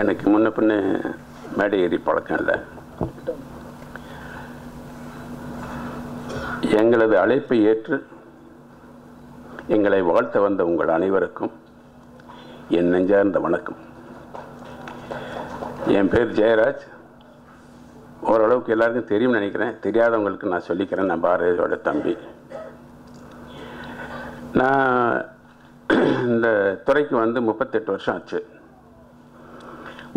எனக்கு முன்ன பின்ன மேடை ஏறி பழக்கம் இல்லை. எங்களது அழைப்பை ஏற்று எங்களை வாழ்த்த வந்த உங்கள் அனைவருக்கும் என் நெஞ்சார்ந்த வணக்கம். என் பேர் ஜெயராஜ். ஓரளவுக்கு எல்லாருக்கும் தெரியும்னு நினைக்கிறேன். தெரியாதவங்களுக்கு நான் சொல்லிக்கிறேன். நான் பாரதியோட தம்பி. நான் இந்த துறைக்கு வந்து 38 வருஷம் ஆச்சு.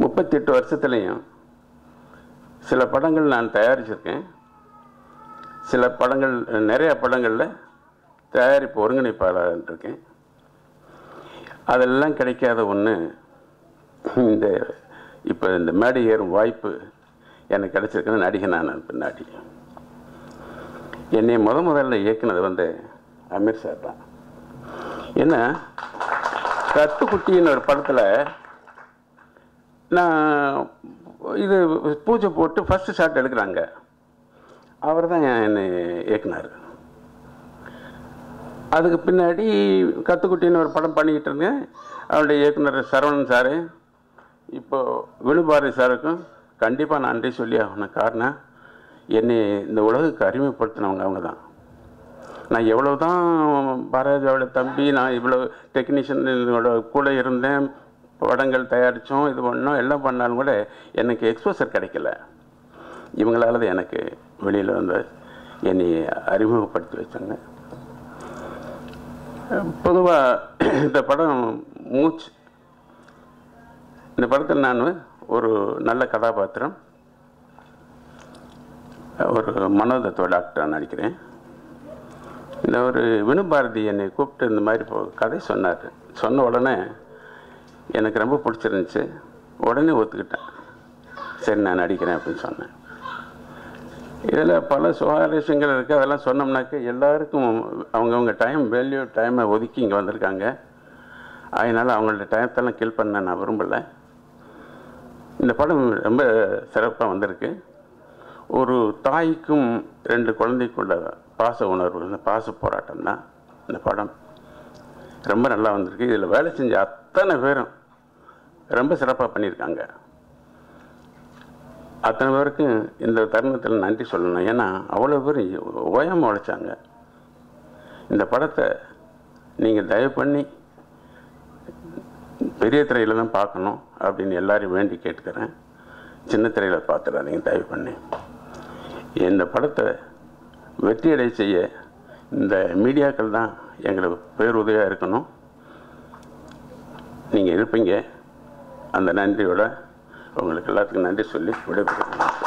38 வருஷத்துலேயும் சில படங்கள் நான் தயாரிச்சிருக்கேன். சில படங்கள், நிறைய படங்களில் தயாரிப்பு ஒருங்கிணைப்பாளர் இருக்கேன். அதெல்லாம் கிடைக்காத ஒன்று இந்த இப்போ இந்த மேடை ஏறும் வாய்ப்பு எனக்கு கிடைச்சிருக்குன்னு நடிகை. நான் பின்னாடி என்னை முதல்ல இயக்குனது வந்து அமீர் சார் தான். ஏன்னா கத்துக்குட்டின்னு ஒரு படத்தில் நான் இது பூஜை போட்டு ஃபஸ்ட்டு ஷாட் எடுக்கிறாங்க. அவர் தான் என்னை இயக்குனார். அதுக்கு பின்னாடி கத்துக்குட்டின்னு ஒரு படம் பண்ணிக்கிட்டு இருந்தேன். அவருடைய இயக்குனர் சரவணன் சார், இப்போது விழுபாரதி சாருக்கும் கண்டிப்பாக நான் நன்றி சொல்லி ஆகணும். காரணம், என்னை இந்த உலகுக்கு அறிமுகப்படுத்தினவங்க அவங்க தான். நான் எவ்வளோ தான் பாரதியோட தம்பி, நான் இவ்வளோ டெக்னீஷியனோட கூட இருந்தேன், படங்கள் தயாரித்தோம், இது பண்ணோம், எல்லாம் பண்ணாலும் கூட எனக்கு எக்ஸ்போசர் கிடைக்கல. இவங்களால தான் எனக்கு வெளியில் வந்து என்னை அறிமுகப்படுத்தி வச்சாங்க. பொதுவாக இந்த படம் மூச்சு, இந்த படத்தில் நான் ஒரு நல்ல கதாபாத்திரம், ஒரு மனோதத்துவ டாக்டராக நடிக்கிறேன். இந்த ஒரு வினுபாரதி என்னை கூப்பிட்டு இந்த மாதிரி கதை சொன்னார். சொன்ன உடனே எனக்கு ரொம்ப பிடிச்சிருந்துச்சு. உடனே ஒத்துக்கிட்டேன். சரி, நான் நடிக்கிறேன் அப்படின்னு சொன்னேன். இதில் பல சுவாரஸ்யங்கள் இருக்குது. அதெல்லாம் சொன்னோம்னாக்க எல்லாருக்கும் அவங்கவுங்க வேல்யூ டைமை ஒதுக்கி இங்கே வந்திருக்காங்க. அதனால் அவங்களோட டைத்தெல்லாம் கில் பண்ண நான் விரும்பலை. இந்த படம் ரொம்ப சிறப்பாக வந்திருக்கு. ஒரு தாய்க்கும் 2 குழந்தைக்குள்ள பாச உணர்வு, இந்த பாச போராட்டம் தான் இந்த படம். ரொம்ப நல்லா வந்திருக்கு. இதில் வேலை செஞ்ச அத்தனை பேரும் ரொம்ப சிறப்பாக பண்ணியிருக்காங்க. அத்தனை பேருக்கும் இந்த தருணத்தில் நன்றி சொல்லணும். ஏன்னா அவ்வளோ பேர் ஓயாமல் உழைச்சாங்க. இந்த படத்தை நீங்கள் தயவு பண்ணி பெரிய திரையில் தான் பார்க்கணும் அப்படின்னு எல்லாரையும் வேண்டி கேட்டுக்கிறேன். சின்ன திரையில் பார்த்துடாதீங்க தயவு பண்ணி. இந்த படத்தை வெற்றியடை செய்ய இந்த மீடியாக்கள் தான் எங்களுக்கு பேருதவியாக இருக்கணும். நீங்கள் இருப்பீங்க. அந்த நன்றியோட உங்களுக்கு எல்லாத்துக்கும் நன்றி சொல்லி விடைபெறுகிறேன்.